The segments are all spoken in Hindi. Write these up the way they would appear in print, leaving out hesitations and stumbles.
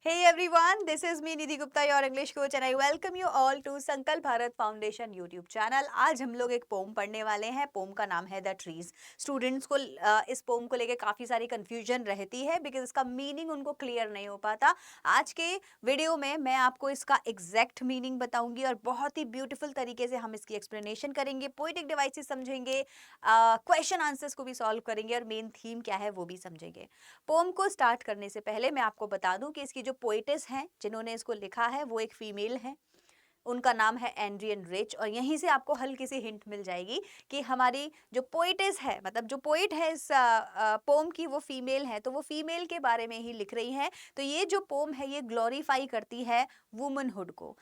Hey everyone, this is me Nidhi Gupta, your English coach, and I welcome you all to संकल्प भारत फाउंडेशन यूट्यूब चैनल। आज हम लोग एक पोम पढ़ने वाले हैं। पोम का नाम है द ट्रीज। स्टूडेंट्स को इस पोम को लेके काफ़ी सारी कंफ्यूजन रहती है बिकॉज इसका मीनिंग उनको क्लियर नहीं हो पाता। आज के वीडियो में मैं आपको इसका एग्जैक्ट मीनिंग बताऊंगी और बहुत ही ब्यूटीफुल तरीके से हम इसकी एक्सप्लेनेशन करेंगे, पोइटिक डिवाइसेस समझेंगे, क्वेश्चन आंसर्स को भी सॉल्व करेंगे और मेन थीम क्या है वो भी समझेंगे। पोम को स्टार्ट करने से पहले मैं आपको बता दूं कि इसकी जो पोएटिस हैं जिन्होंने इसको लिखा है वो एक फीमेल है। उनका नाम है एंड्रियन रिच और यहीं से आपको हल्की सी हिंट मिल जाएगी कि हमारी जो पोएटिस है, मतलब जो पोएट है इस पोम की, वो फीमेल है, तो वो फीमेल के बारे में ही लिख रही है। तो ये जो पोम है ये ग्लोरीफाई करती है वुमनहुड को,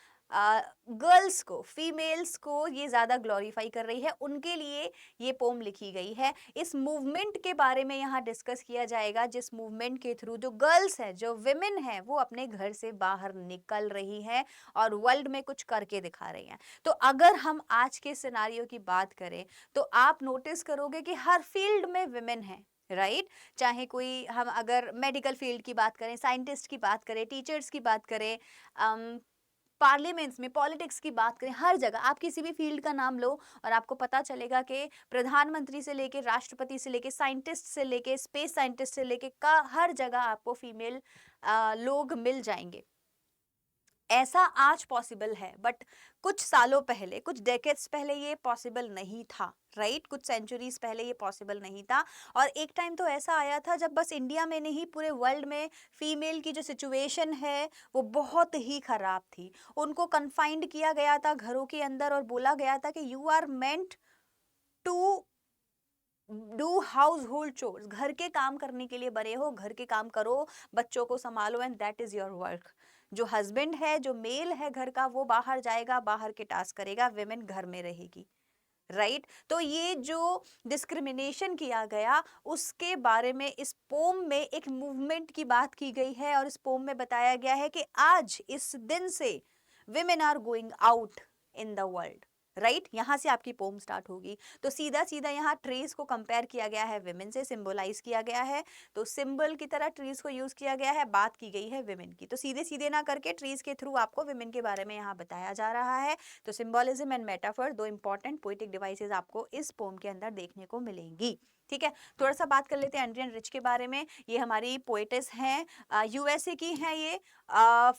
गर्ल्स को, फीमेल्स को ये ज़्यादा ग्लोरीफाई कर रही है, उनके लिए ये पोम लिखी गई है। इस मूवमेंट के बारे में यहाँ डिस्कस किया जाएगा जिस मूवमेंट के थ्रू जो गर्ल्स हैं, जो विमेन हैं, वो अपने घर से बाहर निकल रही हैं और वर्ल्ड में कुछ करके दिखा रही हैं। तो अगर हम आज के सिनारियो की बात करें तो आप नोटिस करोगे कि हर फील्ड में विमेन है, राइट चाहे कोई, हम अगर मेडिकल फील्ड की बात करें, साइंटिस्ट की बात करें, टीचर्स की बात करें, पार्लियामेंट्स में, पॉलिटिक्स की बात करें, हर जगह आप किसी भी फील्ड का नाम लो और आपको पता चलेगा कि प्रधानमंत्री से लेके राष्ट्रपति से लेके साइंटिस्ट से लेके स्पेस साइंटिस्ट से लेके का हर जगह आपको फीमेल लोग मिल जाएंगे। ऐसा आज पॉसिबल है, बट कुछ सालों पहले, कुछ डेकेड्स पहले ये पॉसिबल नहीं था, राइट कुछ सेंचुरीज पहले ये पॉसिबल नहीं था। और एक टाइम तो ऐसा आया था जब बस इंडिया में नहीं पूरे वर्ल्ड में फीमेल की जो सिचुएशन है वो बहुत ही खराब थी। उनको कन्फाइंड किया गया था घरों के अंदर और बोला गया था कि you are meant to do household chores, घर के काम करने के लिए बने हो, घर के काम करो, बच्चों को संभालो, and that is your work. जो हस्बैंड है, जो मेल है घर का, वो बाहर जाएगा, बाहर के टास्क करेगा, विमेन घर में रहेगी, राइट तो ये जो डिस्क्रिमिनेशन किया गया उसके बारे में इस पोम में एक मूवमेंट की बात की गई है और इस पोम में बताया गया है कि आज इस दिन से women are going out in the world, right यहां से आपकी पोम स्टार्ट होगी। तो सीधा सीधा यहाँ ट्रीज को कंपेयर किया गया है विमेन से, सिंबलाइज किया गया है, तो सिंबल की तरह ट्रीज को यूज किया गया है, बात की गई है विमेन की। तो सीधे सीधे ना करके ट्रीज के थ्रू आपको विमेन के बारे में यहाँ बताया जा रहा है। तो सिंबोलिज्म एंड मेटाफर, दो इंपॉर्टेंट पोएटिक डिवाइसेस आपको इस पोम के अंदर देखने को मिलेंगी। ठीक है, थोड़ा सा बात कर लेते हैं एंड्रियन रिच के बारे में। ये हमारी पोएटिस हैं, यूएसए की हैं, ये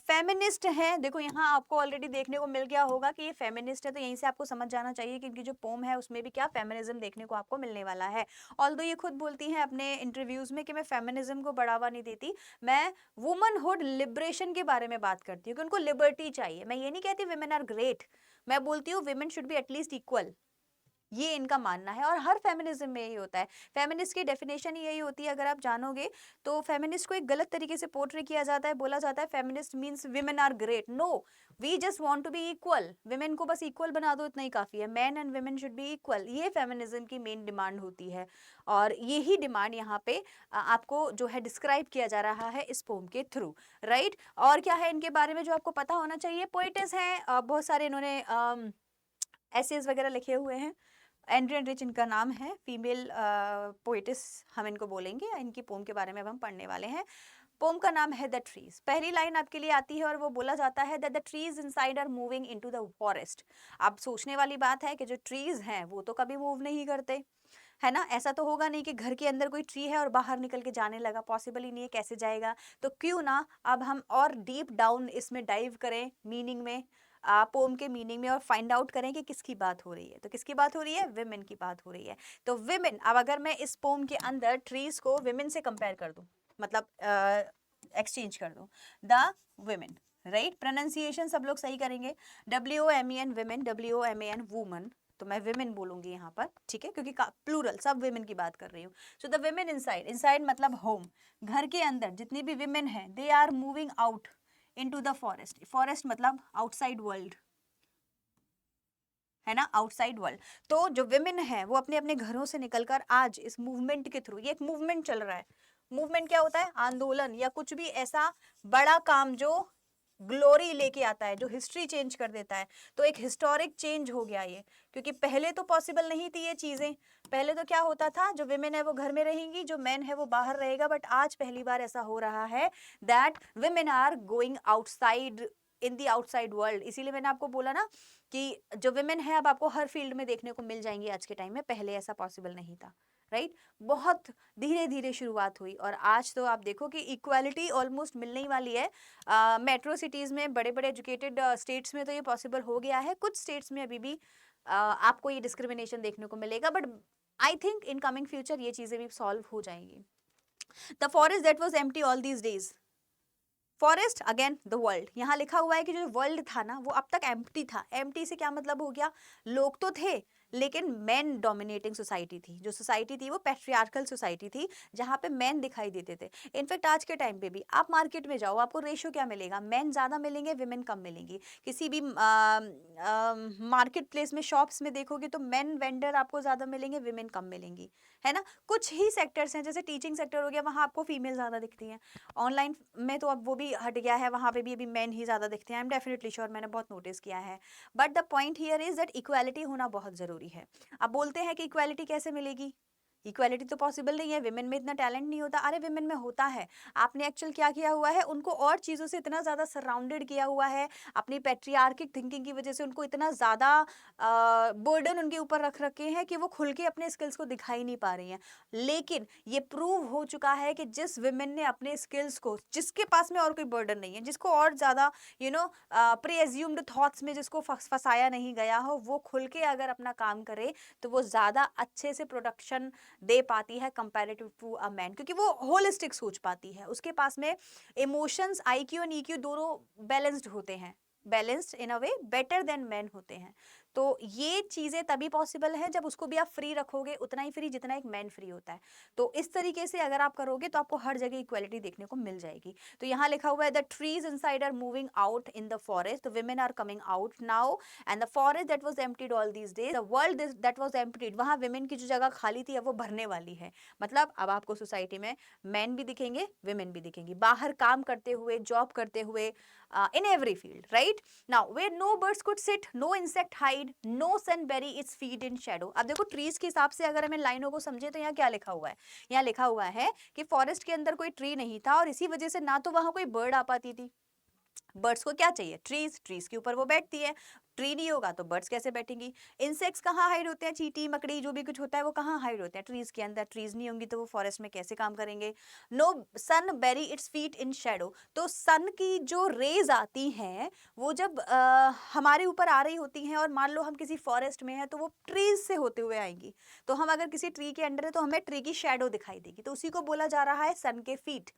फेमिनिस्ट हैं। देखो यहाँ आपको ऑलरेडी देखने को मिल गया होगा कि ये फेमिनिस्ट है, तो यहीं से आपको समझ जाना चाहिए कि इनकी जो पोम है उसमें भी क्या फेमिनिज्म देखने को आपको मिलने वाला है। ऑल्दो ये खुद बोलती हैं अपने इंटरव्यूज में कि मैं फेमिनिज्म को बढ़ावा नहीं देती, मैं वुमनहुड लिबरेशन के बारे में बात करती हूँ कि उनको लिबर्टी चाहिए। मैं ये नहीं कहती विमेन आर ग्रेट, मैं बोलती हूँ women should be at least equal, ये इनका मानना है। और हर फेमिनिज्म में यही होता है, फेमिनिस्ट की डेफिनेशन ही यही होती है। अगर आप जानोगे तो फेमिनिस्ट को एक गलत तरीके से पोर्ट्रे किया जाता है, बोला जाता है feminist means women are great. No, we just want to be equal, women को बस इक्वल बना दो, इतना ही काफी है, man and women should be equal, ये फेमिनिज्म की मेन डिमांड होती है। और यही डिमांड यहाँ पे आपको जो है डिस्क्राइब किया जा रहा है इस पोम के थ्रू, राइट। और क्या है इनके बारे में जो आपको पता होना चाहिए, पोएटिस हैं, बहुत सारे इन्होंने एसेज वगैरह लिखे हुए हैं। एंड्रियन रिच इनका नाम है, फीमेल पोएटिस हम इनको बोलेंगे। इनकी पोम के बारे में अब हम पढ़ने वाले हैं। पोम का नाम है द ट्रीज। पहली लाइन आपके लिए आती है और वो बोला जाता है that the trees inside are moving into the forest. अब सोचने वाली बात है कि जो ट्रीज हैं वो तो कभी मूव नहीं करते, है ना। ऐसा तो होगा नहीं कि घर के अंदर कोई ट्री है और बाहर निकल के जाने लगा, पॉसिबल ही नहीं है, कैसे जाएगा। तो क्यों ना अब हम और डीप डाउन इसमें डाइव करें मीनिंग में, पोम के मीनिंग में, और फाइंड आउट करें कि किसकी बात हो रही है। तो किसकी बात हो रही है, विमेन की बात हो रही है। तो विमेन, अब अगर मैं इस पोम के अंदर ट्रीज को विमेन से कंपेयर कर दूं, मतलब एक्सचेंज कर दूं, द विमेन, राइट प्रोनाउंसिएशन सब लोग सही करेंगे, WOMEN विमेन, WOMAN वुमन, तो मैं विमेन बोलूंगी यहाँ पर, ठीक है, क्योंकि प्लूरल सब विमेन की बात कर रही हूँ। So the women inside, inside मतलब होम, घर के अंदर जितनी भी विमेन है, they are moving out into the forest, forest मतलब आउटसाइड वर्ल्ड, है ना, आउटसाइड वर्ल्ड। तो जो विमेन है वो अपने अपने घरों से निकलकर आज इस मूवमेंट के थ्रू, ये एक मूवमेंट चल रहा है। मूवमेंट क्या होता है, आंदोलन या कुछ भी ऐसा बड़ा काम जो ग्लोरी लेके आता है, जो हिस्ट्री चेंज कर देता है। तो एक हिस्टोरिक चेंज हो गया ये, क्योंकि पहले तो पॉसिबल नहीं थी ये चीजें। पहले तो क्या होता था, जो विमेन है वो घर में रहेंगी, जो मैन है वो बाहर रहेगा। बट आज पहली बार ऐसा हो रहा है that women are going outside in the outside world. इसीलिए मैंने आपको बोला ना कि जो विमेन है अब आपको हर फील्ड में देखने को मिल जाएंगी आज के टाइम में, पहले ऐसा पॉसिबल नहीं था, राइट। बहुत धीरे धीरे शुरुआत हुई और आज तो आप देखो कि इक्वालिटी ऑलमोस्ट मिलने ही वाली है। मेट्रो सिटीज में, बड़े बड़े एजुकेटेड स्टेट्स में तो ये पॉसिबल हो गया है। कुछ स्टेट्स में अभी भी आपको ये डिस्क्रिमिनेशन देखने को मिलेगा, but I think in coming future ये चीजें भी सॉल्व हो जाएंगी। The forest that was empty all these days, forest again the world. यहाँ लिखा हुआ है कि जो वर्ल्ड था ना वो अब तक एम्प्टी था। एम्प्टी से क्या मतलब हो गया, लोग तो थे लेकिन मैन डोमिनेटिंग सोसाइटी थी। जो सोसाइटी थी वो पैट्रियार्कल सोसाइटी थी, जहाँ पे मैन दिखाई देते थे। इनफैक्ट आज के टाइम पे भी आप मार्केट में जाओ, आपको रेशियो क्या मिलेगा, मैन ज़्यादा मिलेंगे, विमेन कम मिलेंगी। किसी भी मार्केट प्लेस में, शॉप्स में देखोगे तो मैन वेंडर आपको ज़्यादा मिलेंगे, विमेन कम मिलेंगी, है ना। कुछ ही सेक्टर्स हैं, जैसे टीचिंग सेक्टर हो गया, वहाँ आपको फीमेल ज़्यादा दिखती हैं। ऑनलाइन में तो अब वो भी हट गया है, वहाँ पे भी अभी मैन ही ज़्यादा दिखते हैं। आई एम डेफिनेटली श्योर, मैंने बहुत नोटिस किया है। But the point here is that equality होना बहुत ज़रूरी है। अब बोलते हैं कि इक्वालिटी कैसे मिलेगी, इक्वालिटी तो पॉसिबल नहीं है, विमेन में इतना टैलेंट नहीं होता। अरे विमेन में होता है, आपने एक्चुअल क्या किया हुआ है, उनको और चीज़ों से इतना ज़्यादा सराउंडेड किया हुआ है, अपनी पैट्रियार्किक थिंकिंग की वजह से उनको इतना ज़्यादा बर्डन उनके ऊपर रख रखे हैं कि वो खुल के अपने स्किल्स को दिखाई नहीं पा रही हैं। लेकिन ये प्रूव हो चुका है कि जिस विमेन ने अपने स्किल्स को, जिसके पास में और कोई बर्डन नहीं है, जिसको और ज़्यादा प्री एज्यूम्ड थॉट्स में जिसको फंसाया नहीं गया हो, वो खुल के अगर अपना काम करे तो वो ज़्यादा अच्छे से प्रोडक्शन दे पाती है कंपैरेटिव टू अ मैन, क्योंकि वो होलिस्टिक सोच पाती है। उसके पास में इमोशंस, आईक्यू और ईक्यू दोनों बैलेंस्ड होते हैं, बैलेंस्ड इन अ वे बेटर देन मैन होते हैं। तो ये चीज़ें तभी पॉसिबल है जब उसको भी आप फ्री रखोगे, उतना ही फ्री जितना एक मैन फ्री होता है। तो इस तरीके से अगर आप करोगे तो आपको हर जगह इक्वालिटी देखने को मिल जाएगी। तो यहाँ लिखा हुआ है the trees inside are moving out in the forest, the women are coming out now, and the forest that was emptied all these days, the world that was emptied, वहाँ विमेन की जो जगह खाली थी अब वो भरने वाली है। मतलब अब आपको सोसाइटी में मैन भी दिखेंगे, विमेन भी दिखेंगी, बाहर काम करते हुए, जॉब करते हुए, in every field, right? Now where no birds could sit, no insect hide, no sun bury its feet in shadow। अब देखो ट्रीज के हिसाब से अगर हमें लाइनों को समझे तो यहाँ क्या लिखा हुआ है, यहाँ लिखा हुआ है कि फॉरेस्ट के अंदर कोई ट्री नहीं था और इसी वजह से ना तो वहां कोई बर्ड आ पाती थी। बर्ड्स को क्या चाहिए, ट्रीज, ट्रीज के ऊपर वो बैठती है। ट्री नहीं होगा तो बर्ड्स कैसे बैठेंगी। इंसेक्ट्स कहाँ हाइड होते हैं, चींटी मकड़ी जो भी कुछ होता है वो कहाँ हाइड होते हैं, ट्रीज के अंदर। ट्रीज नहीं होंगी तो वो फॉरेस्ट में कैसे काम करेंगे। No sun berry its feet in shadow, तो सन की जो रेज आती हैं वो जब हमारे ऊपर आ रही होती हैं और मान लो हम किसी फॉरेस्ट में हैं तो वो ट्रीज से होते हुए आएंगी। तो हम अगर किसी ट्री के अंडर है तो हमें ट्री की शेडो दिखाई देगी, तो उसी को बोला जा रहा है सन के फीट।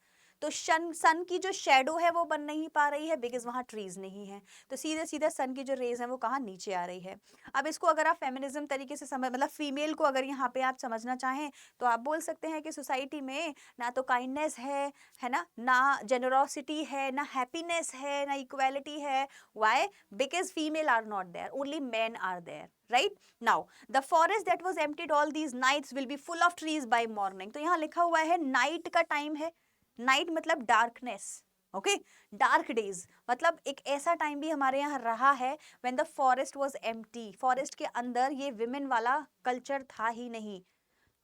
तो सन की जो शेडो है वो बन नहीं पा रही है बिकॉज वहाँ ट्रीज नहीं है, तो सीधे सीधे सन की जो रेज है वो कहाँ, नीचे आ रही है। अब इसको अगर आप फेमिनिज्म तरीके से समझ, मतलब फीमेल को अगर यहाँ पे आप समझना चाहें तो आप बोल सकते हैं कि सोसाइटी में ना तो काइंडनेस है ना जेनरोसिटी है, ना हैप्पीनेस है, ना इक्वालिटी है। Why? Because female are not there, only man are there, right. Now the forest that was emptied all these nights will be full of trees by morning. तो यहाँ लिखा हुआ है नाइट का टाइम है, नाइट मतलब डार्कनेस, ओके, डार्क डेज, मतलब एक ऐसा टाइम भी हमारे यहाँ रहा है when the forest was empty. Forest के अंदर ये विमेन वाला कल्चर था ही नहीं,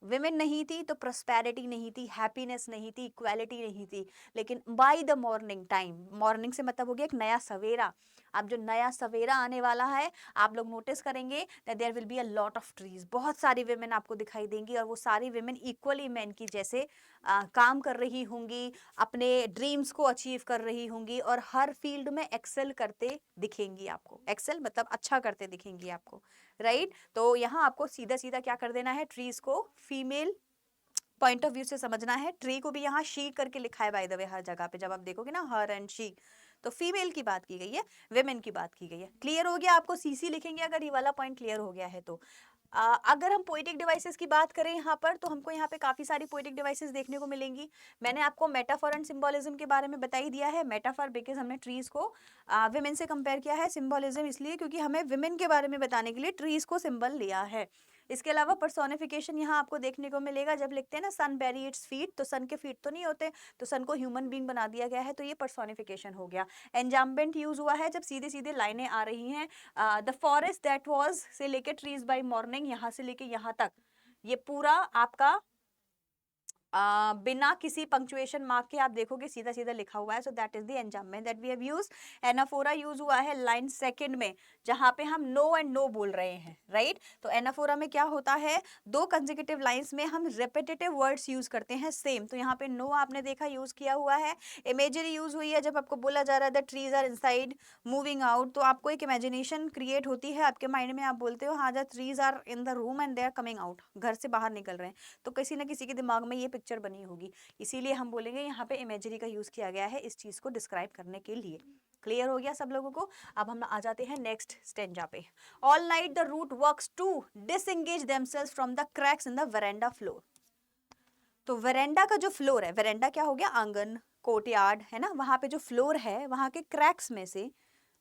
विमेन नहीं थी तो प्रॉस्पेरिटी नहीं थी, हैप्पीनेस नहीं थी, इक्वालिटी नहीं थी। लेकिन by the morning time, morning से मतलब हो गया एक नया सवेरा। अब जो नया सवेरा आने वाला है आप लोग नोटिस करेंगे that there will be a lot of trees, बहुत सारी विमेन आपको दिखाई देंगी और वो सारी विमेन इक्वली मैन की जैसे काम कर रही होंगी, अपने ड्रीम्स को अचीव कर रही होंगी और हर फील्ड में एक्सेल करते दिखेंगी आपको। एक्सेल मतलब अच्छा करते दिखेंगी आपको, राइट। तो यहाँ आपको सीधा सीधा क्या कर देना है, ट्रीज को फीमेल पॉइंट ऑफ व्यू से समझना है। ट्री को भी यहाँ शी करके लिखा है बाय द वे हर जगह पे, जब आप देखोगे ना हर एंड शी, तो फीमेल की बात की गई है, विमेन की बात की गई है। क्लियर हो गया आपको, सीसी लिखेंगे अगर ये वाला पॉइंट क्लियर हो गया है तो। अगर हम पोएटिक डिवाइसेस की बात करें यहाँ पर तो हमको यहाँ पे काफी सारी पोएटिक डिवाइसेस देखने को मिलेंगी। मैंने आपको मेटाफर एंड सिंबोलिज्म के बारे में बता ही दिया है। मेटाफर बिकॉज हमने ट्रीज को विमेन से कंपेयर किया है, सिंबोलिज्म इसलिए क्योंकि हमें विमेन के बारे में बताने के लिए ट्रीज को सिंबल लिया है। इसके अलावा पर्सोनिफिकेशन यहाँ आपको देखने को मिलेगा जब लिखते हैं ना सन बेरी इट्स फीट, तो सन के फीट तो नहीं होते, तो सन को ह्यूमन बीइंग बना दिया गया है, तो ये पर्सोनिफिकेशन हो गया। एंजाम्बेंट यूज हुआ है जब सीधे सीधे लाइनें आ रही हैं। द फॉरेस्ट दैट वाज से लेके ट्रीज बाय मॉर्निंग, यहाँ से लेके यहाँ तक ये पूरा आपका बिना किसी पंक्चुएशन मार्क के आप देखोगे सीधा सीधा लिखा हुआ है। So that is the enjambment that we have used. Anaphora use हुआ है लाइन सेकंड में, जहां पे हम नो एंड नो बोल रहे हैं, राइट। तो एनाफोरा में क्या होता है, दो कंसेक्यूटिव लाइंस में हम रेपिटेटिव वर्ड्स यूज करते हैं सेम, तो यहाँ पे नो आपने देखा यूज किया हुआ है। इमेजरी यूज हुई है जब आपको बोला जा रहा है the trees are inside moving out, तो आपको एक इमेजिनेशन क्रिएट होती है आपके माइंड में, आप बोलते हो हाँ the trees are in the room and they are coming out, घर से बाहर निकल रहे हैं, तो किसी ना किसी के दिमाग में ये पिक्चर बनी होगी, इसीलिए हम बोलेंगे यहाँ पे इमेजरी का यूज किया गया है इस चीज को डिस्क्राइब करने के लिए। क्लियर हो गया सब लोगों को। अब हम आ जाते हैं नेक्स्ट स्टेंजा पे। All night the root works to disengage themselves from the cracks in the veranda floor. तो वेरेंडा का जो फ्लोर है, वेरेंडा क्या हो गया, आंगन, कोर्टयार्ड है ना, वहां पे जो फ्लोर है वहां के क्रैक्स में से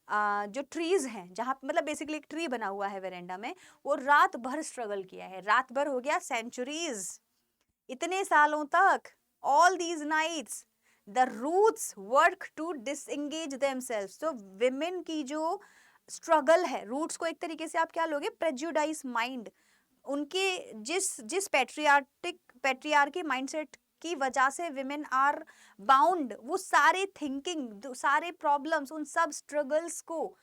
जो ट्रीज हैं, जहां मतलब बेसिकली एक ट्री बना हुआ है वेरेंडा में, वो रात भर स्ट्रगल किया है, रात भर हो गया सेंचुरीज, इतने सालों तक, all these nights the roots work to disengage themselves. तो विमेन की जो स्ट्रगल है, रूट्स को एक तरीके से आप क्या लोगे, प्रेजुडाइज माइंड, उनके जिस पैट्रियार्की माइंडसेट की वजह से विमेन आर बाउंड, वो सारे थिंकिंग, सारे प्रॉब्लम्स, उन सब स्ट्रगल्स को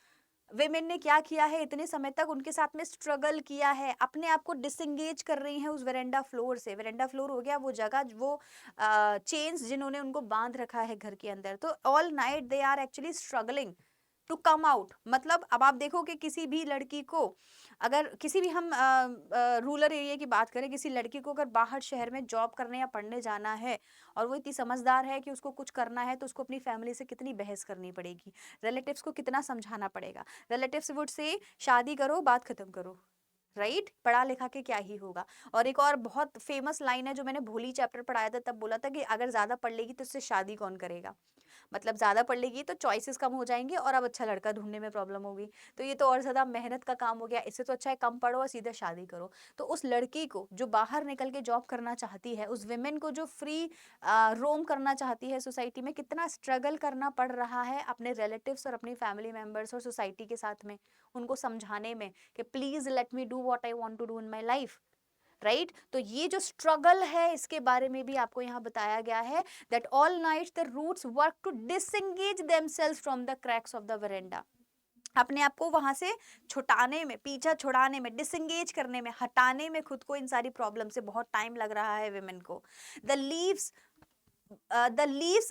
विमेन ने क्या किया है, इतने समय तक उनके साथ में स्ट्रगल किया है, अपने आप को डिसएंगेज कर रही हैं उस वेरेंडा फ्लोर से। वेरेंडा फ्लोर हो गया वो जगह, वो चेन्स जिन्होंने उनको बांध रखा है घर के अंदर। तो all night they are actually struggling to come out. मतलब अब आप देखो कि किसी भी लड़की को, अगर किसी भी हम रूरल एरिया की बात करें, किसी लड़की को अगर बाहर शहर में जॉब करने या पढ़ने जाना है और वो इतनी समझदार है कि उसको कुछ करना है, तो उसको अपनी फैमिली से कितनी बहस करनी पड़ेगी, रिलेटिव्स को कितना समझाना पड़ेगा। रिलेटिव्स वुड से शादी करो, बात खत्म करो, राइट, पढ़ा लिखा के क्या ही होगा। और एक और बहुत फेमस लाइन है जो मैंने भोली चैप्टर पढ़ाया था, तब बोला था कि अगर ज्यादा पढ़ लेगी तो उससे शादी कौन करेगा। मतलब ज्यादा पढ़ लेगी तो चॉइसेस कम हो जाएंगे और अब अच्छा लड़का ढूंढने में प्रॉब्लम होगी, तो ये तो और ज्यादा मेहनत का काम हो गया, इससे तो अच्छा है कम पढ़ो और सीधा शादी करो। तो उस लड़की को जो बाहर निकल के जॉब करना चाहती है, उस विमेन को जो फ्री रोम करना चाहती है सोसाइटी में, कितना स्ट्रगल करना पड़ रहा है अपने रिलेटिव्स और अपनी फैमिली मेंबर्स और सोसाइटी के साथ में, उनको समझाने में कि please let me do what I want to do in my life, right. तो ये जो स्ट्रगल है इसके बारे में भी आपको यहाँ बताया गया है, that all night the roots work to disengage themselves from the cracks of the veranda. अपने आप को वहां से छुटाने में, पीछा छुड़ाने में, डिसएंगेज करने में, हटाने में खुद को इन सारी प्रॉब्लम से बहुत टाइम लग रहा है विमेन को। The leaves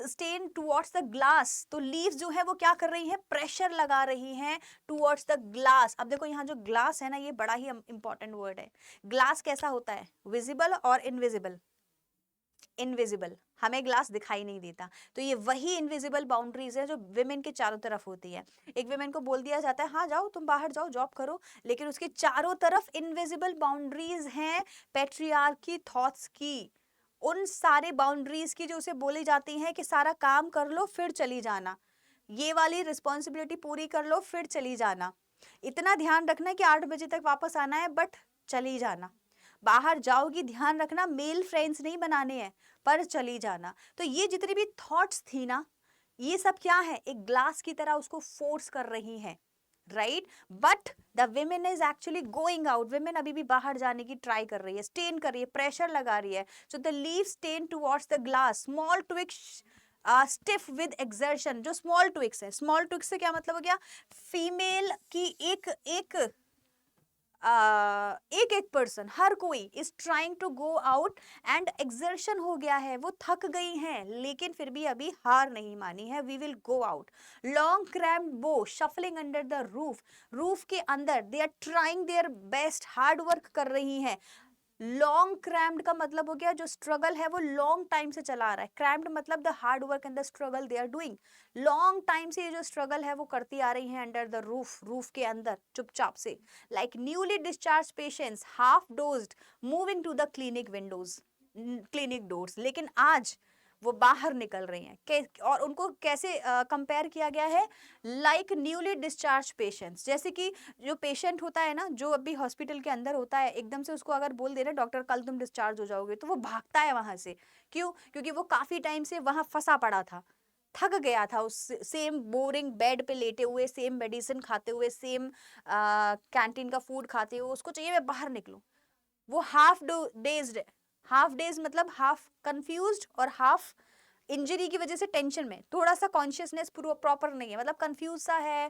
strain towards the glass. तो लीव्स जो है वो क्या कर रही हैं, प्रेशर लगा रही हैं टुवर्ड्स द ग्लास। अब देखो यहाँ जो ग्लास है ना, ये बड़ा ही इंपॉर्टेंट वर्ड है। ग्लास कैसा होता है, विजिबल और इनविजिबल। इनविजिबल, हमें ग्लास दिखाई नहीं देता, तो ये वही इनविजिबल बाउंड्रीज है जो विमेन के चारों तरफ होती है। एक विमेन को बोल दिया जाता है हाँ जाओ तुम बाहर जाओ जॉब करो, लेकिन उसके चारों तरफ इनविजिबल बाउंड्रीज हैं पैट्रियार्की थॉट्स की, उन सारे बाउंड्रीज की जो उसे बोली जाती हैं कि सारा काम कर लो फिर चली जाना, ये वाली रिस्पॉन्सिबिलिटी पूरी कर लो फिर चली जाना, इतना ध्यान रखना कि 8 बजे तक वापस आना है बट चली जाना, बाहर जाओगी ध्यान रखना मेल फ्रेंड्स नहीं बनाने हैं पर चली जाना। तो ये जितनी भी थॉट्स थी ना, ये सब क्या है, एक ग्लास की तरह उसको फोर्स कर रही हैं, right. But the women is actually going out, women अभी भी बाहर जाने की ट्राई कर रही है, स्टेन कर रही है, प्रेशर लगा रही है। So the leave strain towards the glass, small twigs stiff with exertion. जो स्मॉल ट्विक्स है, स्मॉल ट्विक्स से क्या मतलब हो गया, फीमेल की एक एक पर्सन, हर कोई is trying to go out and exertion हो गया है, वो थक गई हैं, लेकिन फिर भी अभी हार नहीं मानी है, we will go out. Long cramped bow shuffling under the roof, roof के अंदर they are trying their best, hard work कर रही हैं। लॉन्ग क्रैम्ड का मतलब हो गया जो स्ट्रगल है वो लॉन्ग टाइम से चला आ रहा है, क्रैम्ड मतलब the hard work and the struggle they are doing, long time से ये जो स्ट्रगल है वो करती आ रही है अंडर द रूफ, रूफ के अंदर चुपचाप से। Like newly discharge patients half dazed moving to the clinic windows, clinic doors. लेकिन आज वो बाहर निकल रही हैं। और उनको कैसे कंपेयर किया गया है, लाइक न्यूली डिस्चार्ज पेशेंट्स। जैसे कि जो पेशेंट होता है ना, जो अभी हॉस्पिटल के अंदर होता है, एकदम से उसको अगर बोल दे रहे डॉक्टर कल तुम डिस्चार्ज हो जाओगे, तो वो भागता है वहां से। क्यों? क्योंकि वो काफी टाइम से वहां फंसा पड़ा था, थक गया था उस सेम बोरिंग बेड पे लेटे हुए, सेम मेडिसिन खाते हुए, सेम कैंटीन का फूड खाते हुए। उसको चाहिए मैं बाहर निकलूं। वो डेज्ड, हाफ डेज मतलब हाफ कंफ्यूज्ड और हाफ इंजरी की वजह से टेंशन में, थोड़ा सा कॉन्शियसनेस प्रॉपर नहीं है, मतलब कंफ्यूज सा है,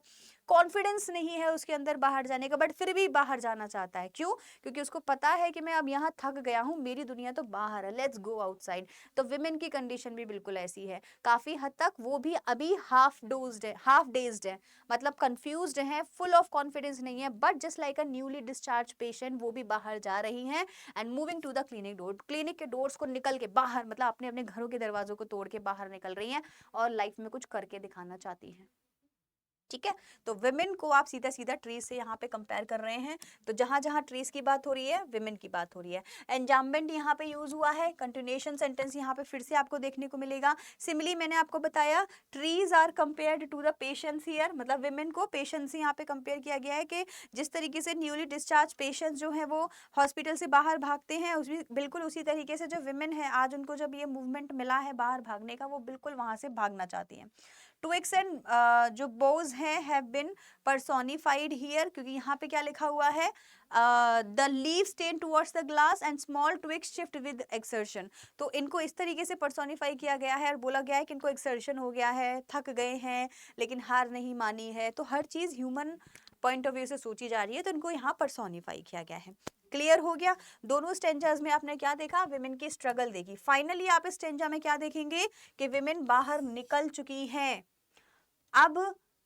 कॉन्फिडेंस नहीं है उसके अंदर बाहर जाने का, बट फिर भी बाहर जाना चाहता है। क्यों? क्योंकि उसको पता है कि मैं अब यहाँ थक गया हूँ, मेरी दुनिया तो बाहर है, लेट्स गो आउटसाइड। तो विमेन की कंडीशन भी बिल्कुल ऐसी है, काफी हद तक वो भी अभी हाफ डेज्ड है, मतलब कंफ्यूज्ड है, फुल ऑफ कॉन्फिडेंस नहीं है, but just like a newly discharge patient वो भी बाहर जा रही हैं and moving to the clinic door. Clinic के डोर्स को निकल के बाहर, मतलब अपने अपने घरों के दरवाजों को तोड़ के बाहर निकल रही हैं और लाइफ में कुछ करके दिखाना चाहती हैं। ठीक है, तो विमेन को आप सीधा सीधा ट्रीज से यहाँ पे कंपेयर कर रहे हैं। तो जहां जहां ट्रीज की बात हो रही है, विमेन की बात हो रही है। एंजाम्बमेंट यहाँ पे यूज हुआ है, कंटिन्यूएशन सेंटेंस यहाँ पे फिर से आपको देखने को मिलेगा। सिमिली मैंने आपको बताया, trees are compared to the patients here, मतलब विमेन को पेशेंट्स यहाँ पे कंपेयर किया गया है कि जिस तरीके से न्यूली डिस्चार्ज पेशेंट्स जो है वो हॉस्पिटल से बाहर भागते हैं, उस बिल्कुल उसी तरीके से जो विमेन है आज उनको जब ये मूवमेंट मिला है बाहर भागने का, वो बिल्कुल वहां से भागना चाहती हैं। ट्विग्स एंड जो बोज हैं हैव बिन पर्सोनिफाइड हियर, क्योंकि यहाँ पे क्या लिखा हुआ है, the leaves tend towards the glass and small twigs shift with exertion. तो इनको इस तरीके से पर्सोनिफाई किया गया है और बोला गया है कि इनको एक्सर्शन हो गया है, थक गए हैं लेकिन हार नहीं मानी है। तो हर चीज ह्यूमन पॉइंट ऑफ व्यू से सोची जा रही है, तो इनको यहाँ पर्सोनिफाई किया गया है। क्लियर हो गया? दोनों स्टेंजास में आपने क्या देखा, विमेन की स्ट्रगल देखी। फाइनली आप इस स्टेंजा में क्या देखेंगे कि विमेन बाहर निकल चुकी हैं। अब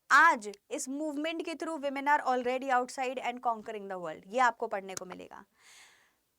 आज इस मूवमेंट के through women are already outside and conquering the world, ये आपको पढ़ने को मिलेगा।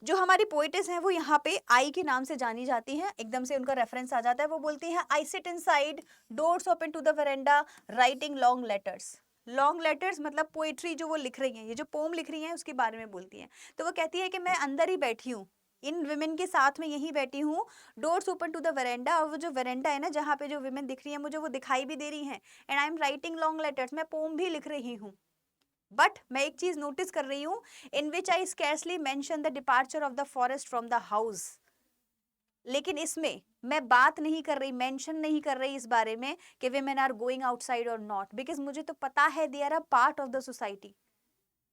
जो हमारी पोइटेस हैं वो यहाँ पे आई के नाम से जानी जाती हैं, एकदम से उनका रेफरेंस आ जाता है। वो बोलती हैं, I sit inside, doors open to the veranda, writing long letters. Long letters मतलब पोइट्री जो वो लिख रही हैं, ये जो पोम लिख रही हैं उसके बारे में बोलती हैं। तो वो कहती है कि मैं अंदर ही बैठी हूँ, इन विमेन के साथ में यहीं बैठी हूँ, doors open to the veranda, और वो जो वेरेंडा है ना जहाँ पे जो विमेन दिख रही है मुझे, वो दिखाई भी दे रही हैं, and I am writing long letters, मैं पोम भी लिख रही हूँ। बट मैं एक चीज नोटिस कर रही हूँ, in which I scarcely mention the departure of the forest from the house. लेकिन इसमें मैं बात नहीं कर रही, मेंशन नहीं कर रही इस बारे में कि women आर गोइंग आउटसाइड और नॉट, बिकॉज मुझे तो पता है they are a part of the society.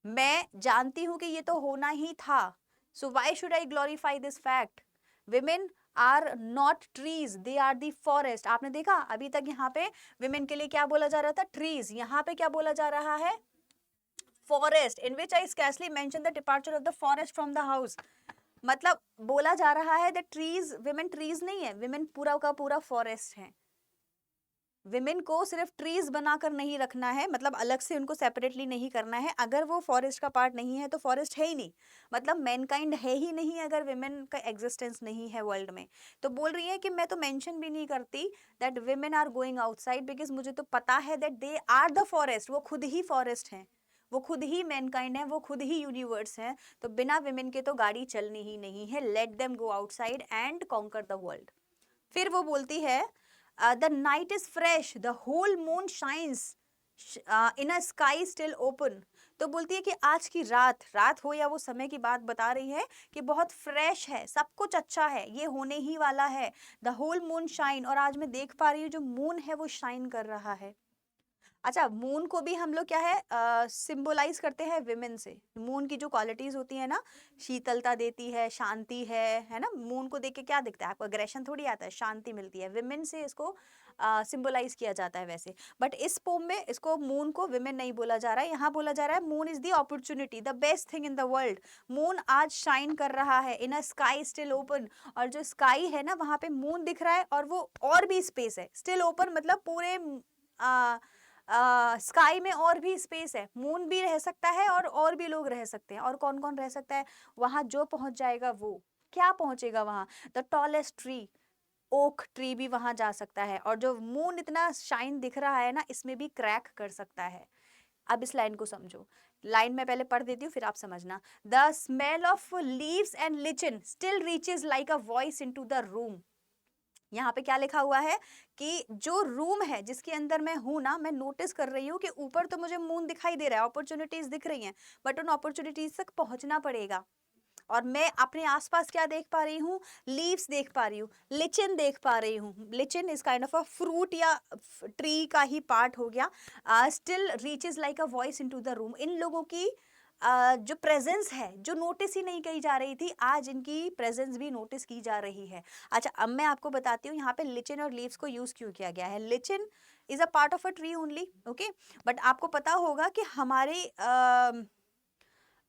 मैं जानती हूं कि ये तो होना ही था, so why should I glorify this fact. Women are not trees, they are the forest. आपने देखा अभी तक यहाँ पे विमेन के लिए क्या बोला जा रहा था, ट्रीज, यहाँ पे क्या बोला जा रहा है, forest, in which I scarcely mention the departure of the forest from the house. मतलब बोला जा रहा है दैट ट्रीज, विमेन ट्रीज नहीं है, विमेन पूरा का पूरा फॉरेस्ट है। विमेन को सिर्फ ट्रीज बनाकर नहीं रखना है, मतलब अलग से उनको सेपरेटली नहीं करना है। अगर वो फॉरेस्ट का पार्ट नहीं है तो फॉरेस्ट है ही नहीं, मतलब मैनकाइंड है ही नहीं अगर विमेन का एग्जिस्टेंस नहीं है वर्ल्ड में। तो बोल रही है कि मैं तो मेंशन भी नहीं करती that women are going outside, because मुझे तो पता है that they are the forest, वो खुद ही फॉरेस्ट हैं, वो खुद ही मैनकाइंड है, वो खुद ही यूनिवर्स है। तो बिना विमेन के तो गाड़ी चलनी ही नहीं है। Let them go outside and conquer the world. फिर वो बोलती है, the night is fresh, the whole moon shines in a sky still open. तो बोलती है कि आज की रात, रात हो या वो समय की बात बता रही है कि बहुत फ्रेश है, सब कुछ अच्छा है, ये होने ही वाला है। द होल मून शाइन, और आज मैं देख पा रही हूँ जो मून है वो शाइन कर रहा है। अच्छा, मून को भी हम लोग क्या है सिंबलाइज करते हैं विमेन से। मून की जो क्वालिटीज होती है ना, शीतलता देती है, शांति है ना। मून को देख के क्या दिखता है आपको, अग्रेशन थोड़ी आता है, शांति मिलती है। विमेन से इसको सिंबलाइज किया जाता है वैसे। बट इस पोम में इसको मून को विमेन नहीं बोला जा रहा है, यहाँ बोला जा रहा है moon is the opportunity, the best thing in the world. Moon आज शाइन कर रहा है इन अ स्काई स्टिल ओपन, और जो स्काई है ना वहां पे मून दिख रहा है और वो और भी स्पेस है। स्टिल ओपन मतलब पूरे स्काई में और भी स्पेस है, मून भी रह सकता है और भी लोग रह सकते हैं। और कौन कौन रह सकता है वहां, जो पहुंच जाएगा वो क्या पहुंचेगा वहां, the tallest tree, oak tree भी वहां जा सकता है। और जो मून इतना शाइन दिख रहा है ना, इसमें भी क्रैक कर सकता है। अब इस लाइन को समझो, लाइन में पहले पढ़ देती हूँ फिर आप समझना। The smell of leaves and lichen still reaches like a voice into the room. यहाँ पे क्या लिखा हुआ है कि जो रूम है जिसके अंदर मैं हूं ना, मैं नोटिस कर रही हूँ कि ऊपर तो मुझे मून दिखाई दे रहा है, अपॉर्चुनिटीज दिख रही हैं, बट उन अपॉर्चुनिटीज तक पहुंचना पड़ेगा। और मैं अपने आसपास क्या देख पा रही हूँ? लीव्स देख पा रही हूँ, लिचन देख पा रही हूँ। Lichen is kind of a fruit या ट्री का ही पार्ट हो गया। Still reaches like a voice into the room. इन लोगों की जो प्रेजेंस है, जो नोटिस ही नहीं की जा रही थी, आज इनकी प्रेजेंस भी नोटिस की जा रही है। अच्छा, अब मैं आपको बताती हूँ यहाँ पे लिचन और लीव्स को यूज क्यों किया गया है। Lichen is a part of a tree only, okay, but आपको पता होगा कि हमारे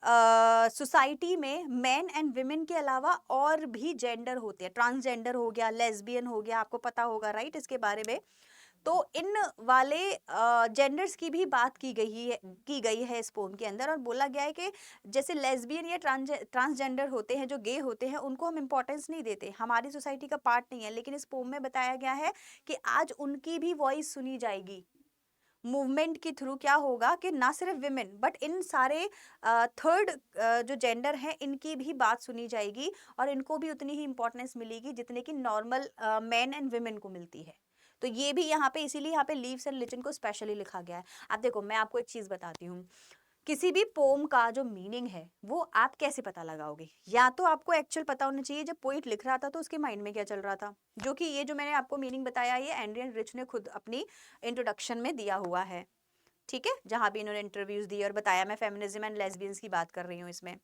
सोसाइटी में मेन एंड विमेन के अलावा और भी जेंडर होते हैं। ट्रांसजेंडर हो गया, लेस्बियन हो गया, आपको पता होगा राइट इसके बारे में। तो इन वाले जेंडर्स की भी बात की गई है इस पोम के अंदर, और बोला गया है कि जैसे लेस्बियन या ट्रांसजेंडर होते हैं, जो गे होते हैं, उनको हम इंपॉर्टेंस नहीं देते, हमारी सोसाइटी का पार्ट नहीं है, लेकिन इस पोम में बताया गया है कि आज उनकी भी वॉइस सुनी जाएगी। मूवमेंट के थ्रू क्या होगा कि ना सिर्फ विमेन बट इन सारे थर्ड जो जेंडर है इनकी भी बात सुनी जाएगी, और इनको भी उतनी ही इंपॉर्टेंस मिलेगी जितने की नॉर्मल मेन एंड विमेन को मिलती है। तो ये भी यहाँ पे, इसीलिए यहाँ पे लीव्स एंड लिचन को स्पेशली लिखा गया है। अब देखो, मैं आपको एक चीज बताती हूँ, किसी भी पोम का जो मीनिंग है वो आप कैसे पता लगाओगे? या तो आपको एक्चुअल पता होना चाहिए जब पोइट लिख रहा था तो उसके माइंड में क्या चल रहा था, जो कि ये जो मैंने आपको मीनिंग बताया ये एंड्रियन रिच ने खुद अपनी इंट्रोडक्शन में दिया हुआ है, ठीक है, जहां भी इन्होंने इंटरव्यूज दिए और बताया। मैं फेमिनिज्म एंड लेस्बियंस की बात कर रही हूँ इसमें।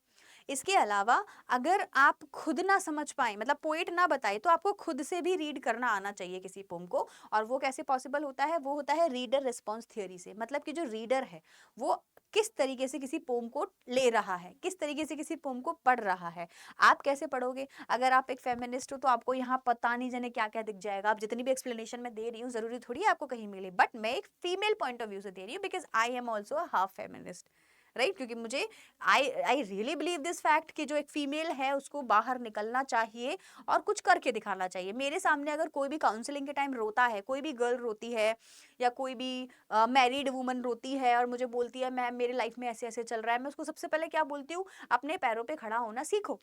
इसके अलावा अगर आप खुद ना समझ पाए, मतलब पोएट ना बताए, तो आपको खुद से भी रीड करना आना चाहिए किसी पोम को। और वो कैसे पॉसिबल होता है? वो होता है रीडर रिस्पॉन्स थियोरी से। मतलब कि जो रीडर है वो किस तरीके से किसी पोम को ले रहा है, किस तरीके से किसी पोम को पढ़ रहा है। आप कैसे पढ़ोगे? अगर आप एक फेमिनिस्ट हो तो आपको यहाँ पता नहीं जाने क्या क्या दिख जाएगा। आप जितनी भी एक्सप्लेनेशन मैं दे रही हूँ जरूरी थोड़ी आपको कहीं मिले, बट मैं एक फीमेल पॉइंट ऑफ व्यू से दे रही हूँ, because I am also a half feminist, right? क्योंकि मुझे I really believe this fact कि जो एक फीमेल है उसको बाहर निकलना चाहिए और कुछ करके दिखाना चाहिए। मेरे सामने अगर कोई भी काउंसलिंग के टाइम रोता है, कोई भी गर्ल रोती है या कोई भी मैरिड वुमन रोती है और मुझे बोलती है मैम मेरे लाइफ में ऐसे ऐसे चल रहा है, मैं उसको सबसे पहले क्या बोलती हूँ? अपने पैरों पे खड़ा होना सीखो।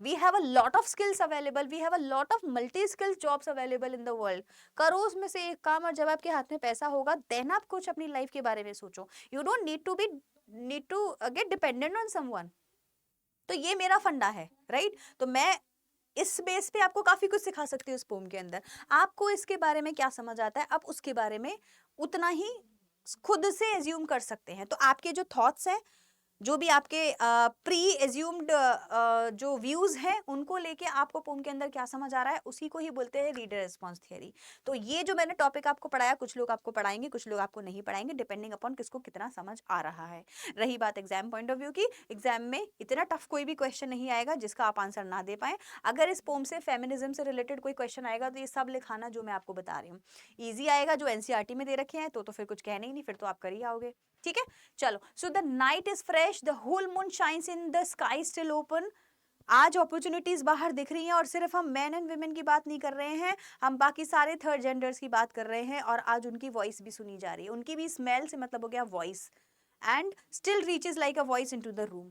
We have a lot of skills available. We have a lot of multi-skills jobs available in the world. करो उसमें से एक काम, और जब आपके हाथ में पैसा होगा देन आप कुछ अपनी लाइफ के बारे में सोचो। You don't need to get dependent on someone. तो ये मेरा फंडा है, राइट? तो मैं इस बेस पे आपको काफी कुछ सिखा सकती हूँ इस पोम के अंदर। आपको इसके बारे में क्या समझ आता है, आप उसके बारे में उतना ही खुद से एज्यूम कर सकते हैं। तो आपके जो थॉट्स हैं, जो भी आपके प्री एज्यूम्ड जो व्यूज हैं, उनको लेके आपको पोम के अंदर क्या समझ आ रहा है, उसी को ही बोलते हैं रीडर रिस्पॉन्स थियरी। तो ये जो मैंने टॉपिक आपको पढ़ाया, कुछ लोग आपको पढ़ाएंगे, कुछ लोग आपको नहीं पढ़ाएंगे, डिपेंडिंग अपॉन किसको कितना समझ आ रहा है। रही बात एग्जाम पॉइंट ऑफ व्यू की, एग्जाम में इतना टफ कोई भी क्वेश्चन नहीं आएगा जिसका आप आंसर ना दे पाए। अगर इस पोम से फेमिनिज्म से रिलेटेड कोई क्वेश्चन आएगा तो ये सब लिखाना जो मैं आपको बता रही हूँ। ईजी आएगा, जो एनसीईआरटी में दे रखे हैं तो फिर कुछ कहने ही नहीं, फिर तो आप कर ही आओगे, ठीक है? चलो, so the night is fresh, the whole moon shines in the sky still open. आज अपॉर्चुनिटीज बाहर दिख रही हैं, और सिर्फ हम मैन एंड वुमेन की बात नहीं कर रहे हैं, हम बाकी सारे थर्ड जेंडर्स की बात कर रहे हैं, और आज उनकी वॉइस भी सुनी जा रही है। उनकी भी स्मेल से मतलब हो गया voice, and still reaches like a voice into the room,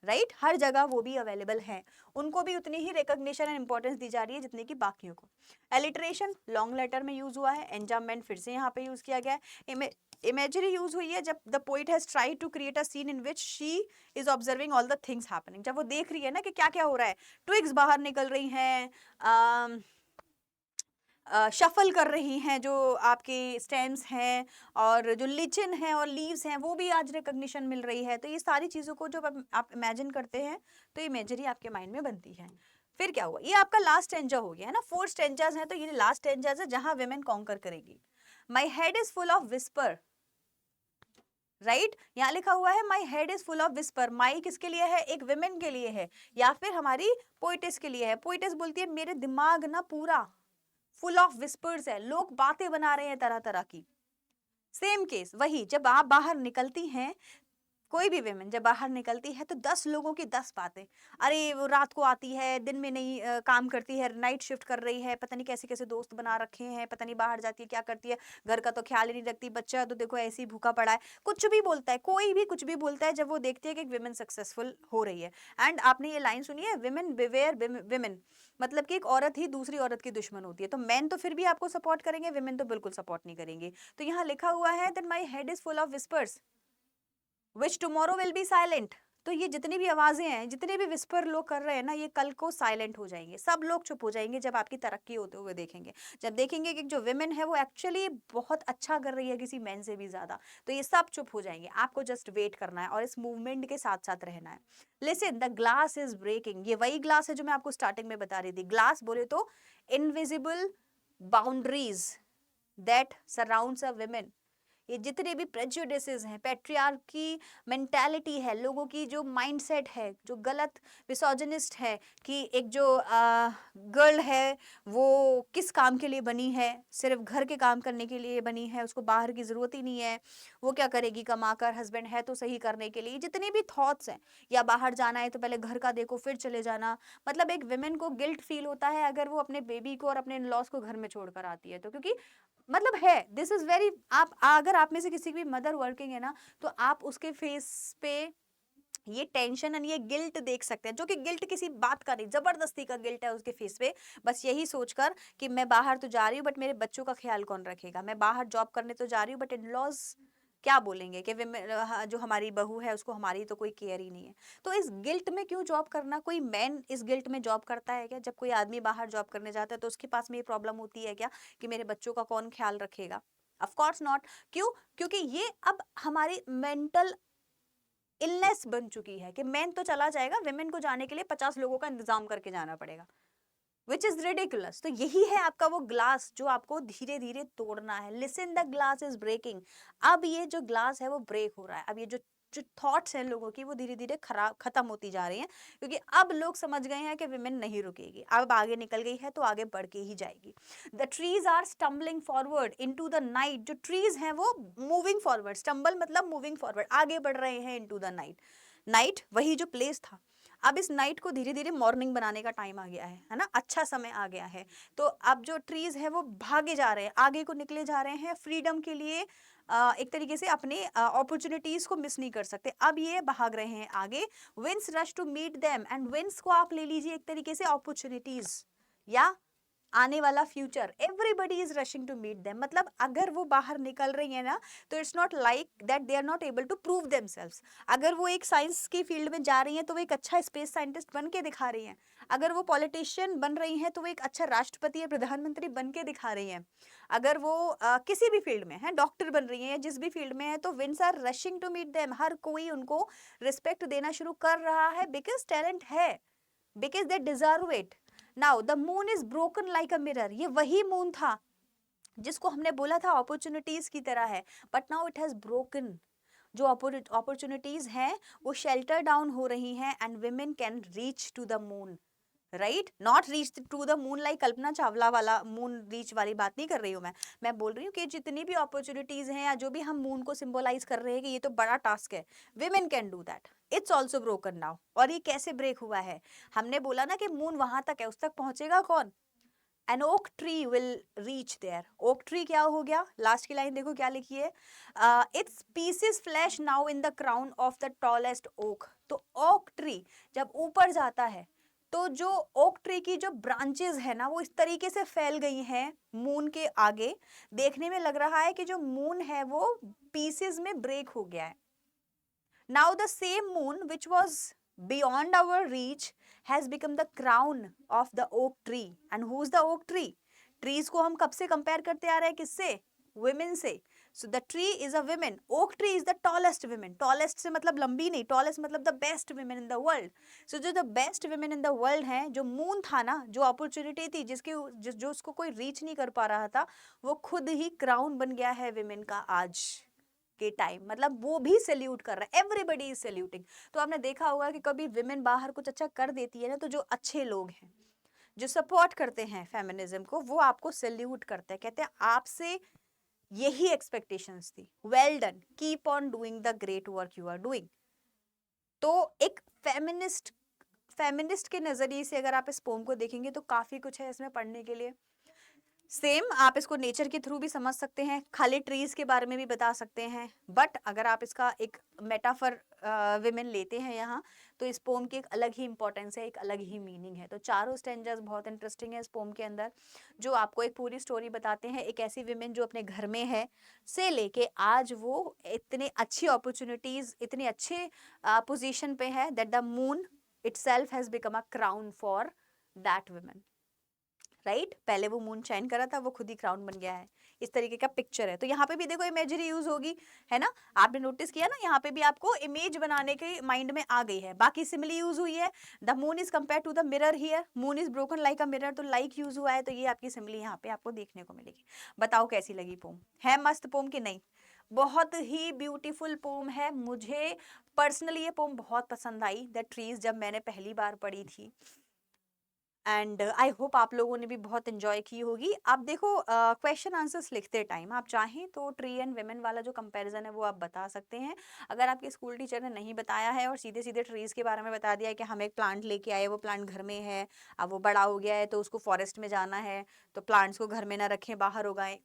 right? हर जगह वो भी अवेलेबल है, उनको भी उतनी ही रिकॉग्निशन एंड इंपॉर्टेंस दी जा रही है जितने की बाकियों को। एलिट्रेशन लॉन्ग लेटर में यूज हुआ है, एंजाममेंट फिर से यहाँ पे यूज किया गया है, इमेजरी यूज हुई है जब the poet has tried to create a scene in which she is observing all the things happening. जब वो देख रही है ना कि क्या क्या हो रहा है, ट्विग्स बाहर निकल रही हैं, शफल कर रही हैं जो आपके स्टेम्स हैं, और जो लिचन है और लीव्स हैं वो भी आज रिकॉग्निशन मिल रही है। तो ये सारी चीज़ों को जब आप इमेजिन करते हैं तो इमेजरी आपके माइंड में बनती है। फिर क्या हुआ? ये आपका लास्ट स्टेंजा हो गया है ना, 4 स्टेंजाज हैं, तो ये लास्ट स्टेंजाज है जहां विमेन कॉन्कर करेगी। My head is full of whisper, right? यहाँ लिखा हुआ है my head is full of whisper. My किसके लिए है? एक विमेन के लिए है, या फिर हमारी पोइटिस के लिए है। पोइटिस बोलती है मेरे दिमाग ना पूरा फुल ऑफ विस्पर्स है, लोग बातें बना रहे हैं तरह तरह की। सेम केस वही, जब आप बाहर निकलती हैं कोई भी विमेन जब बाहर निकलती है तो 10 लोगों की 10 बातें। अरे वो रात को आती है, दिन में नहीं काम करती है, नाइट शिफ्ट कर रही है, पता नहीं कैसे कैसे दोस्त बना रखे हैं, पता नहीं बाहर जाती है क्या करती है, घर का तो ख्याल ही नहीं रखती, बच्चा तो देखो ऐसे ही भूखा पड़ा है। कुछ भी बोलता है, कोई भी कुछ भी बोलता है जब वो देखती है कि एक विमेन सक्सेसफुल हो रही है। एंड आपने ये लाइन सुनी है, विमेन बिवेयर विमेन, मतलब कि एक औरत ही दूसरी औरत की दुश्मन होती है। तो मैन तो फिर भी आपको सपोर्ट करेंगे, विमेन तो बिल्कुल सपोर्ट नहीं करेंगे। तो यहाँ लिखा हुआ है that my head is full of whispers which tomorrow will be silent. तो ये जितनी भी आवाजें हैं, जितने भी विस्पर लोग कर रहे हैं ना, ये कल को साइलेंट हो जाएंगे, सब लोग चुप हो जाएंगे जब आपकी तरक्की होते हुए देखेंगे। जब देखेंगे कि जो विमेन है वो एक्चुअली बहुत अच्छा कर रही है किसी मैन से भी ज्यादा, तो ये सब चुप हो जाएंगे। आपको जस्ट वेट करना है और इस मूवमेंट के साथ साथ रहना है। Listen, the glass is breaking. ये वही ग्लास है जो मैं आपको स्टार्टिंग में बता रही थी। ग्लास बोले तो invisible boundaries that surrounds a women. ये जितने भी प्रेजुडिसेस हैं, पैट्रियार्की मेंटालिटी है, लोगों की जो माइंडसेट है, जो गलत मिसोजिनिस्ट है कि एक जो गर्ल है वो किस काम के लिए बनी है, सिर्फ घर के काम करने के लिए बनी है, उसको बाहर की ज़रूरत ही नहीं है, वो क्या करेगी कमाकर, हस्बैंड है तो सही करने के लिए, जितने भी थॉट्स हैं, या बाहर जाना है तो पहले घर का देखो फिर चले जाना। मतलब एक विमेन को गिल्ट फील होता है अगर वो अपने बेबी को और अपने इन लॉज को घर में छोड़कर आती है, तो क्योंकि मतलब है दिस इज वेरी, आप अगर आप में से किसी की भी मदर वर्किंग है ना, तो आप उसके फेस पे ये टेंशन एंड ये गिल्ट देख सकते हैं, जो कि गिल्ट किसी बात का नहीं, जबरदस्ती का गिल्ट है उसके फेस पे, बस यही सोचकर कि मैं बाहर तो जा रही हूँ बट मेरे बच्चों का ख्याल कौन रखेगा, मैं बाहर जॉब करने तो जा रही हूँ बट इन लॉज क्या बोलेंगे कि जो हमारी बहू है उसको हमारी तो कोई केयर ही नहीं है। तो इस गिल्ट में क्यों जॉब करना? कोई मैन इस गिल्ट में जॉब करता है क्या? जब कोई आदमी बाहर जॉब करने जाता है तो उसके पास में ये प्रॉब्लम होती है क्या कि मेरे बच्चों का कौन ख्याल रखेगा? Of course not. क्यों? क्योंकि ये अब हमारी मेंटल इलनेस बन चुकी है कि मैन तो चला जाएगा, विमेन को जाने के लिए 50 लोगों का इंतजाम करके जाना पड़ेगा, विच इज रिडिकुलस। तो यही है आपका वो ग्लास जो आपको धीरे धीरे तोड़ना है। Listen, the glass is breaking. अब ये जो ग्लास है वो ब्रेक हो रहा है। अब ये जो जो थॉट्स हैं लोगों की वो धीरे धीरे खराब खत्म होती जा रही हैं, क्योंकि अब लोग समझ गए हैं कि विमेन नहीं रुकेगी, अब आगे निकल गई है तो आगे बढ़ के ही जाएगी। The trees are stumbling forward into the night. जो ट्रीज हैं वो मूविंग फॉरवर्ड, स्टम्बल मतलब मूविंग फॉरवर्ड, आगे बढ़ रहे हैं इनटू द नाइट। नाइट वही जो प्लेस था, अब इस नाइट को धीरे धीरे मॉर्निंग बनाने का टाइम आ गया है ना, अच्छा समय आ गया है। तो अब जो ट्रीज है वो भागे जा रहे हैं, आगे को निकले जा रहे हैं फ्रीडम के लिए। एक तरीके से अपने अपॉर्चुनिटीज को मिस नहीं कर सकते, अब ये भाग रहे हैं आगे। Winds rush to meet them, and winds को आप ले लीजिए एक तरीके से अपॉर्चुनिटीज या आने वाला future. Everybody is rushing to meet them, मतलब अगर वो बाहर निकल रही है ना तो it's not like that they are not able to prove themselves. अगर वो एक साइंस की फील्ड में जा रही हैं तो वो एक अच्छा स्पेस साइंटिस्ट बन के दिखा रही हैं। अगर वो पॉलिटिशियन बन रही हैं तो वो एक अच्छा राष्ट्रपति या प्रधानमंत्री बन के दिखा रही हैं। अगर वो किसी भी फील्ड में है, डॉक्टर बन रही हैं या जिस भी फील्ड में है, तो winds are rushing to meet them. हर कोई उनको रिस्पेक्ट देना शुरू कर रहा है, बिकॉज टैलेंट है, because they deserve it. Now the moon is broken like a mirror. ये वही मून था जिसको हमने बोला था अपॉर्चुनिटीज की तरह है, but now it has broken. जो अपॉर्चुनिटीज हैं वो शेल्टर डाउन हो रही हैं, and women can reach to the moon, right? Not reach to the moon like Kalpana Chawla वाला मून रीच वाली बात नहीं कर रही हूँ मैं बोल रही हूँ कि जितनी भी अपॉर्चुनिटीज हैं या जो भी हम मून को सिंबलाइज कर रहे हैं कि ये तो बड़ा टास्क है, women can do that. It's also broken now. और ये कैसे ब्रेक हुआ है? हमने बोला ना कि मून वहां तक है, उस तक पहुंचेगा कौन? An oak tree will reach there. Oak tree क्या हो गया? लास्ट की लाइन देखो क्या लिखी है, its pieces flash now in the crown of the tallest oak. तो ओक ट्री जब ऊपर जाता है तो जो ओक ट्री की जो ब्रांचेस है ना वो इस तरीके से फैल गई हैं मून के आगे, देखने में लग रहा है कि जो मून है वो पीसेस में ब्रेक हो गया है। Now the same moon which was beyond our reach has become the crown of the oak tree. And who's the oak tree? Trees को हम कब से compare करते आ रहे हैं? किससे? Women से. So the tree is a woman. Oak tree is the tallest woman. Tallest से मतलब लंबी नहीं, tallest मतलब the best women in the world. So जो the best women in the world हैं, जो moon था ना, जो opportunity थी जो उसको कोई reach नहीं कर पा रहा था, वो खुद ही crown बन गया है women का आज के टाइम। मतलब वो भी सैल्यूट कर रहा है, एवरीबडी इज सैल्यूटिंग। तो आपने देखा होगा कि कभी विमेन बाहर कुछ अच्छा कर देती है ना, तो जो अच्छे लोग हैं जो सपोर्ट करते हैं फेमिनिज्म को, वो आपको सैल्यूट करते हैं, कहते हैं आपसे यही एक्सपेक्टेशंस थी। Well done, keep on doing the great work you are doing. तो एक फेमिनिस्ट के नजरिए से अगर आप इस पोम को देखेंगे तो काफी कुछ है इसमें पढ़ने के लिए। सेम आप इसको नेचर के थ्रू भी समझ सकते हैं, खाली ट्रीज के बारे में भी बता सकते हैं, बट अगर आप इसका एक मेटाफर विमेन लेते हैं यहाँ, तो इस पोम की एक अलग ही इंपॉर्टेंस है, एक अलग ही मीनिंग है। तो चारों स्टेंजर्स बहुत इंटरेस्टिंग है इस पोम के अंदर, जो आपको एक पूरी स्टोरी बताते हैं एक ऐसी विमेन जो अपने घर में है से लेके आज वो इतने अच्छी अपॉर्चुनिटीज, इतने अच्छे पोजीशन पे है, that the moon itself has become a crown for that woman, right? पहले वो मून शाइन कर रहा था, वो खुद ही क्राउन बन गया है। इस तरीके का पिक्चर है। तो यहाँ पे भी देखो इमेजरी यूज होगी, है ना? आपने नोटिस किया ना, यहाँ पे भी आपको इमेज बनाने के माइंड में आ गई है। बाकी सिमिली यूज हुई है, the moon is compare to the mirror here, moon is broken like a mirror, तो लाइक यूज हुआ है, तो ये आपकी सिमिली यहाँ पे आपको देखने को मिलेगी। बताओ कैसी लगी पोम? है मस्त पोम कि नहीं? बहुत ही ब्यूटीफुल पोम है। मुझे पर्सनली ये पोम बहुत पसंद आई, द ट्रीज, जब मैंने पहली बार पढ़ी थी। एंड आई होप आप लोगों ने भी बहुत एंजॉय की होगी। आप देखो क्वेश्चन आंसर्स लिखते टाइम आप चाहें तो ट्री एंड विमेन वाला जो कंपैरिजन है वो आप बता सकते हैं। अगर आपके स्कूल टीचर ने नहीं बताया है और सीधे सीधे ट्रीज के बारे में बता दिया है कि हम एक प्लांट लेके आए, वो प्लांट घर में है, अब वो बड़ा हो गया है तो उसको फॉरेस्ट में जाना है, तो प्लांट्स को घर में ना रखें, बाहर उगाएं,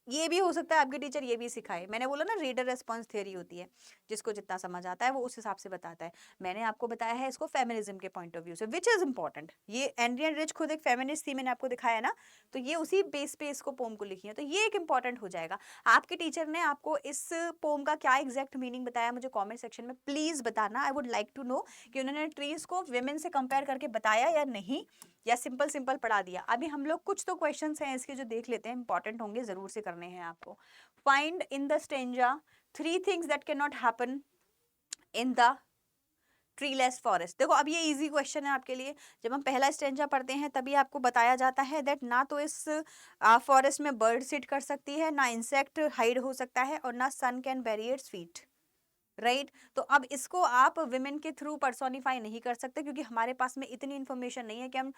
ये भी हो सकता है आपके टीचर ये भी सिखाए। मैंने बोला ना, रीडर रेस्पॉन्स थ्योरी होती है, जिसको जितना समझ आता है वो उस हिसाब से बताता है। मैंने आपको बताया है इसको फेमिनिज्म के पॉइंट ऑफ व्यू से, विच इज इंपॉर्टेंट। ये एंड्रियन रिच खुद एक फेमिनिस्ट थी, मैंने आपको दिखाया ना, तो ये उसी बेस पे इसको पोम को लिखी है, तो ये एक इंपॉर्टेंट हो जाएगा। आपके टीचर ने आपको इस पोम का क्या एग्जैक्ट मीनिंग बताया, मुझे कॉमेंट सेक्शन में प्लीज बताना। I would like to know कि उन्होंने ट्रीज को विमेन से कंपेयर करके बताया या नहीं, या सिंपल सिंपल पढ़ा दिया। अभी हम लोग कुछ तो क्वेश्चंस हैं इसके जो देख लेते हैं, इंपॉर्टेंट होंगे, जरूर से करने हैं आपको। Find in the stanza 3 things that can not happen in the treeless forest. देखो अब ये इजी क्वेश्चन है आपके लिए। जब हम पहला स्टेंजा पढ़ते हैं तभी आपको बताया जाता है दैट ना तो इस फॉरेस्ट में बर्ड सिट कर सकती है, ना इंसेक्ट हाइड हो सकता है, और ना sun can bury its feet, right? तो अब इसको आप विमेन के थ्रू पर्सोनिफाई नहीं कर सकते, क्योंकि हमारे पास में इतनी इन्फॉर्मेशन नहीं है कि हम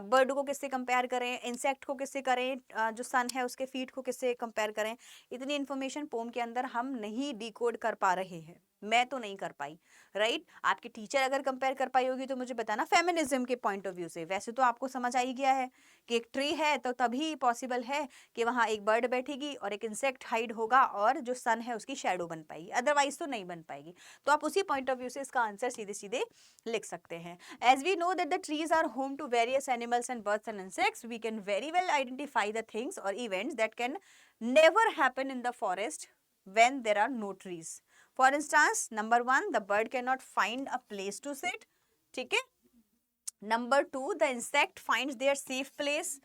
बर्ड को किससे कंपेयर करें, इंसेक्ट को किससे करें, जो सन है उसके फीट को किससे कंपेयर करें। इतनी इन्फॉर्मेशन पोम के अंदर हम नहीं डिकोड कर पा रहे हैं, मैं तो नहीं कर पाई, राइट? आपके टीचर अगर कंपेयर कर पाई होगी तो मुझे बताना फेमिनिज्म के पॉइंट ऑफ व्यू से। वैसे तो आपको समझ आ ही गया है कि एक ट्री है तो तभी पॉसिबल है कि वहाँ एक बर्ड बैठेगी और एक इंसेक्ट हाइड होगा और जो सन है उसकी शेडो बन पाएगी, अदरवाइज तो नहीं बन पाएगी। तो आप उसी पॉइंट ऑफ व्यू से इसका आंसर सीधे सीधे लिख सकते हैं। As we know that the trees are home to various animals and birds and insects, we can very well identify the things और events that can never happen in the forest when there are no trees. For instance, number 1, the bird cannot find a place to sit. ठीक है? Number 2, the insect finds their safe place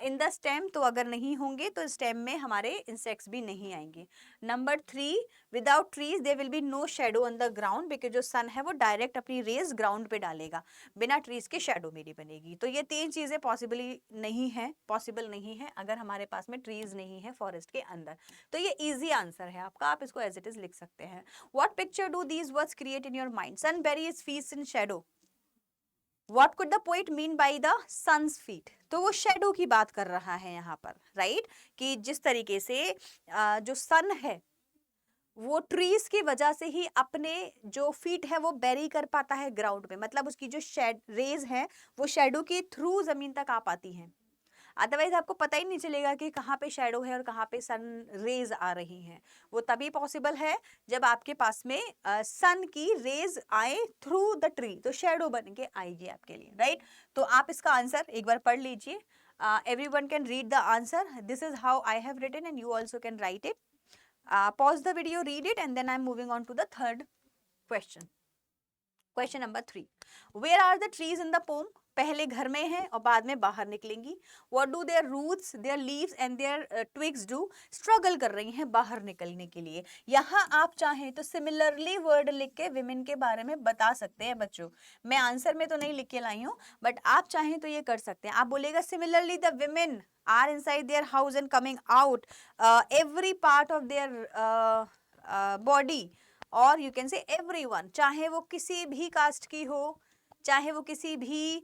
in the stem. तो अगर नहीं होंगे तो स्टेम में हमारे इंसेक्ट्स भी नहीं आएंगे. Number 3, without trees there will be no shadow on the ground, because जो सन है वो डायरेक्ट अपनी रेज ग्राउंड पे डालेगा, बिना ट्रीज के शेडो मेरी बनेगी. तो ये 3 चीजें पॉसिबल नहीं है अगर हमारे पास में ट्रीज नहीं है फॉरेस्ट के अंदर. तो ये इजी आंसर है आपका, आप इसको एज इट इज लिख सकते हैं. What picture do these words create in your mind? Sun berries feast in shadow. What could the poet mean by the sun's feet? तो वो शेडो की बात कर रहा है यहाँ पर, राइट? कि जिस तरीके से जो सन है वो ट्रीज की वजह से ही अपने जो फीट है वो बेरी कर पाता है ग्राउंड पे, मतलब उसकी जो रेज है वो शेडो के थ्रू जमीन तक आ पाती हैं, अदरवाइज आपको पता ही नहीं चलेगा कि कहाँ पे शेडो है और कहाँ पे सन रेज आ रही हैं. वो तभी पॉसिबल है जब आपके पास में सन की रेज आए थ्रू द ट्री, तो शेडो बन के आएगी आपके लिए, राइट? तो आप इसका आंसर एक बार पढ़ लीजिए. everyone can read the answer. This is how I have written and you also can write it. Pause the video, read it, and then I'm moving on to the third question. Question number 3. Where are the trees in the poem? पहले घर में है और बाद में बाहर निकलेंगी. What do their roots, their leaves and their twigs do? Struggle कर रही हैं बाहर निकलने के लिए. यहाँ आप चाहें तो similarly word लिख के women के बारे में बता सकते हैं बच्चों. मैं आंसर में तो नहीं लिख के लाई हूँ, बट आप चाहें तो ये कर सकते हैं. आप बोलेगा similarly the women are inside their house and coming out, every part of their body, और यू कैन से एवरीवन, चाहे वो किसी भी कास्ट की हो, चाहे वो किसी भी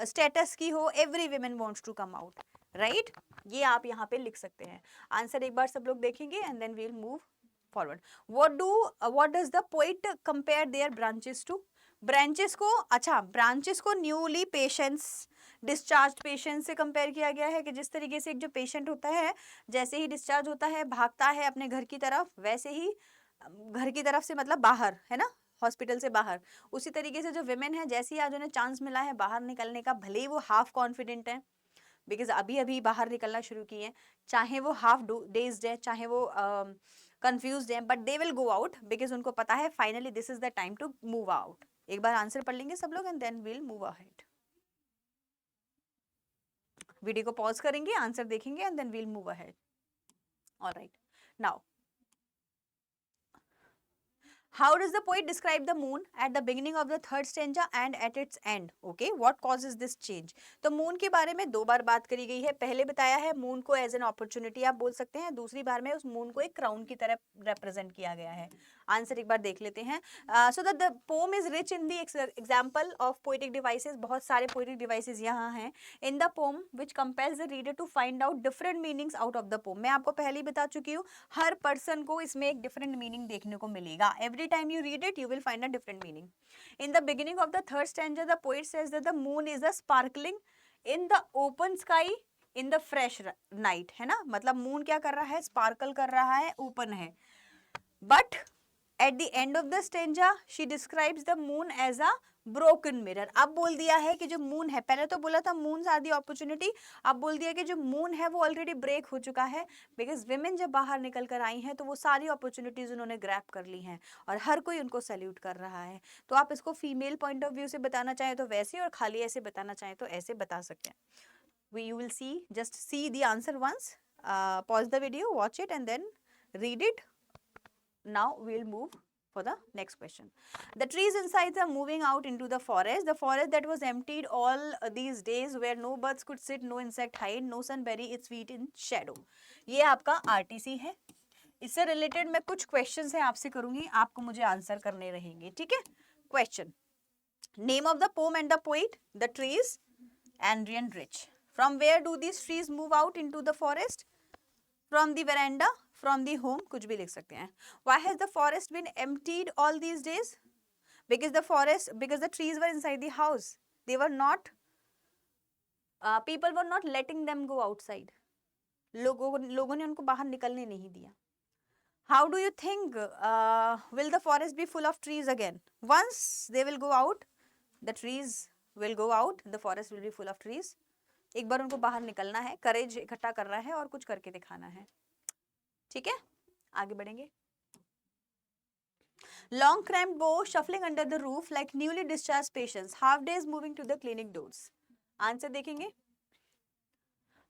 स्टेटस की हो, every women wants to come out, right? ये आप यहाँ पे लिख सकते हैं। आंसर एक बार सब लोग देखेंगे and then will move forward. What does the poet compare their branches to? Branches को, अच्छा ब्रांचेस को न्यूली पेशेंट्स, डिस्चार्ज पेशेंट से कंपेयर किया गया है कि जिस तरीके से एक जो पेशेंट होता है जैसे ही डिस्चार्ज होता है भागता है अपने घर की तरफ, वैसे ही घर की तरफ से मतलब बाहर, है ना, हॉस्पिटल से बाहर, उसी तरीके से जो विमेन है जैसे ही आज उन्हें चांस मिला है बाहर निकलने का, भले ही वो हाफ कॉन्फिडेंट है बिकॉज अभी अभी बाहर निकलना शुरू किए हैं, चाहे वो हाफ डेज्ड है, चाहे वो कंफ्यूज्ड है, but they will go out because उनको पता है finally this is the time to move out. एक बार आंसर पढ़ लेंगे सब लोग and then will move ahead. Video को पॉज करेंगे, आंसर देखेंगे and then will move ahead. Alright, now how does the poet describe the moon at the beginning of the third stanza and at its end? Okay, what causes this change? तो मून के बारे में दो बार बात करी गई है। पहले बताया है मून को एज एन अपॉर्चुनिटी आप बोल सकते हैं, दूसरी बार में उस मून को एक क्राउन की तरह रिप्रेजेंट किया गया है। आंसर एक बार देख लेते हैं। So that the poem is rich in the example of poetic devices. बहुत सारे पोएटिक डिवाइसेस यहाँ हैं in the poem which compels the reader to find out different meanings out of the poem. मैं आपको पहले ही बता चुकी हूँ, हर पर्सन को इसमें एक डिफरेंट मीनिंग देखने को मिलेगा। Every time you read it you will find a different meaning. In the beginning of the third stanza the poet says that the moon is a sparkling in the open sky in the fresh night, है ना, मतलब मून क्या कर रहा है, स्पार्कल कर रहा है, ओपन है। But at the end of the stanza she describes the moon as a broken mirror. अब बोल दिया है कि जो मून है, पहले तो बोला था मून आर दी अपॉर्चुनिटी, अब बोल दिया कि जो मून है वो ऑलरेडी ब्रेक हो चुका है बिकॉज विमेन जब बाहर निकल कर आई हैं तो वो सारी अपॉर्चुनिटीज उन्होंने ग्रैब कर ली हैं और हर कोई उनको सैल्यूट कर रहा है। तो आप इसको फीमेल पॉइंट ऑफ व्यू से बताना चाहें तो वैसे, और खाली ऐसे बताना चाहें तो ऐसे बता सकते हैं। You will see, just see the answer once, pause the video, watch it and then read it. Now we will move for the next question. The trees inside are moving out into the forest that was emptied all these days where no birds could sit, no insect hide, no sun bury its feet in shadow. ये आपका RTC है। इससे रिलेटेड मैं कुछ क्वेश्चंस हैं आपसे करूंगी, आपको मुझे आंसर करने रहेंगे, ठीक है। Question, name of the poem and the poet, the trees, Adrienne Rich. From where do these trees move out into the forest? From the veranda, from the home, कुछ भी लिख सकते हैं। Why has the forest been emptied all these days? Because the trees were inside the house. They were not, people were not letting them go outside. लोगों ने उनको बाहर निकलने नहीं दिया। How do you think will the forest be full of trees again? Once they will go out, the trees will go out, the forest will be full of trees. एक बार उनको बाहर निकलना है, करेज इकट्ठा करना है और कुछ करके दिखाना है, ठीक है। आगे बढ़ेंगे। Long cramped bow shuffling under the roof like newly discharge patients, half days moving to the clinic doors. Answer देखेंगे।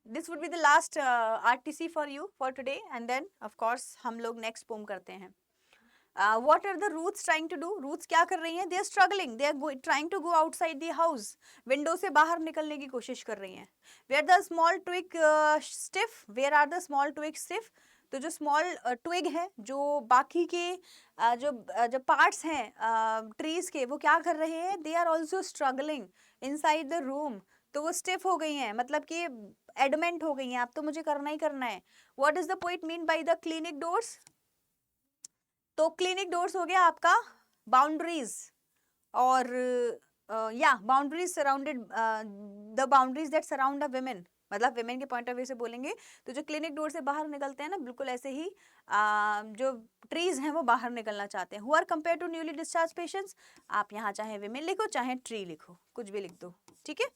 This would be the last RTC for you for today and then of course हम लोग नेक्स्ट पोम करते हैं। What are the roots trying to do? Roots क्या कर रही हैं? They are struggling. They are trying to go outside the house. Window से बाहर निकलने की कोशिश कर रही हैं। Where the small twig stiff? Where are the small twigs stiff? तो जो small twig है, जो बाकी के जो parts हैं trees के, वो क्या कर रहे हैं? They are also struggling inside the room. तो वो stiff हो गई हैं, मतलब कि adamant हो गई हैं, अब तो मुझे करना ही करना है। What does the poet mean by the clinic doors? तो क्लिनिक डोर्स हो गया आपका बाउंड्रीज, और या boundaries surrounded, the boundaries that surround a women, मतलब विमेन के पॉइंट ऑफ व्यू से बोलेंगे तो जो क्लिनिक डोर से बाहर निकलते हैं ना, बिल्कुल ऐसे ही जो ट्रीज हैं वो बाहर निकलना चाहते हैं। Who are compare to newly discharge patients, आप यहाँ चाहे विमेन लिखो चाहे ट्री लिखो, कुछ भी लिख दो, ठीक है,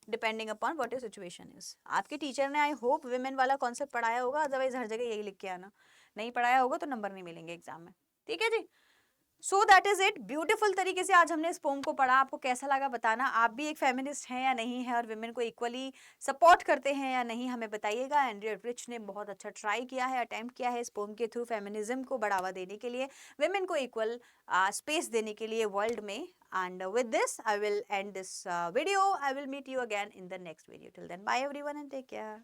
depending upon what your situation is. आपके टीचर ने आई होप विमेन वाला कॉन्सेप्ट पढ़ाया होगा, अदरवाइज हर जगह यही लिख के आना, नहीं पढ़ाया होगा तो नंबर नहीं मिलेंगे एग्जाम में, ठीक है जी। So that is it. Beautiful तरीके से आज हमने इस पोम को पढ़ा, आपको कैसा लगा बताना। आप भी एक फेमिनिस्ट हैं या नहीं है, और विमेन को इक्वली सपोर्ट करते हैं या नहीं, हमें बताइएगा। एंड्रियन रिच ने बहुत अच्छा ट्राई किया है, अटेम्प्ट किया है इस पोम के थ्रू फेमिनिज्म को बढ़ावा देने के लिए, विमेन को इक्वल स्पेस देने के लिए वर्ल्ड में। And with this I will end this video. I will meet you again in the next video. Till then bye everyone and take care.